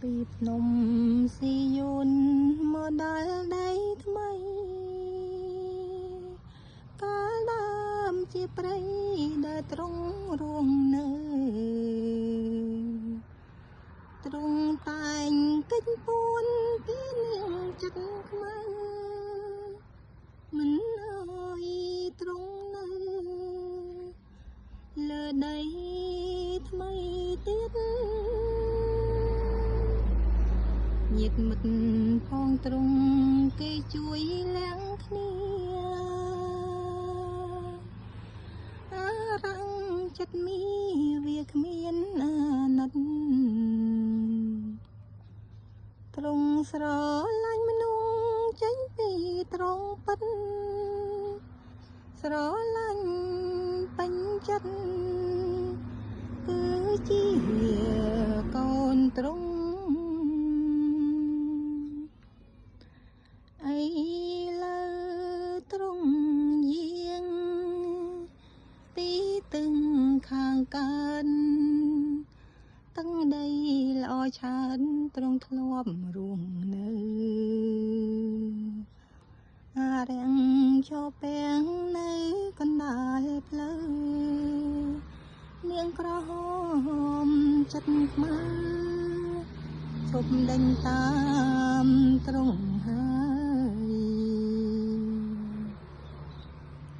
ពីភ្នំស៊ីយូនមកដល់ដីថ្មីកាលដើមជាព្រៃដែលទ្រង់រួងនៅទ្រង់តែងកិច្ចពួនពីនាងចិត្តខ្មៅមិនអើយទ្រង់នៅលើដីថ្មីទៀតញាតិមិត្តផងទ្រង់គេជួយលាំងគ្នាអារាំងចិត្តមីវាគ្មានអាណិតទ្រង់ស្រឡាញ់មនុស្សចេញពីត្រង់ពិតស្រឡាញ់ពេញចិត្តគឺជាកូនទ្រង់ឥឡូវទ្រង់យាងទីទឹងខាងកើតតឹងដីល្អឆើតទ្រង់ធ្លាប់រួមនៅអារាំងឈរពាំងនៅកណ្ដាលផ្លូវនាងក្រហមចិត្តខ្មៅឈប់ដេញតាមទ្រង់ហើយ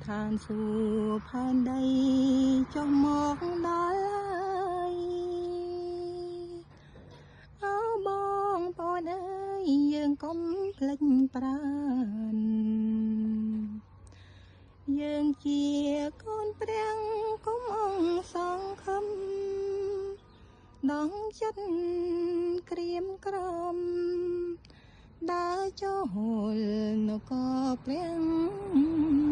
ឋានសួគ៌ផែនដីចុះមកដល់ហើយអើបងប្អូនអើយយើងកុំភ្លេចប្រាណយើងជាកូនព្រះកុំអង្សងខំដងចិត្តក្រៀមក្រំដើរចូលនគរព្រះ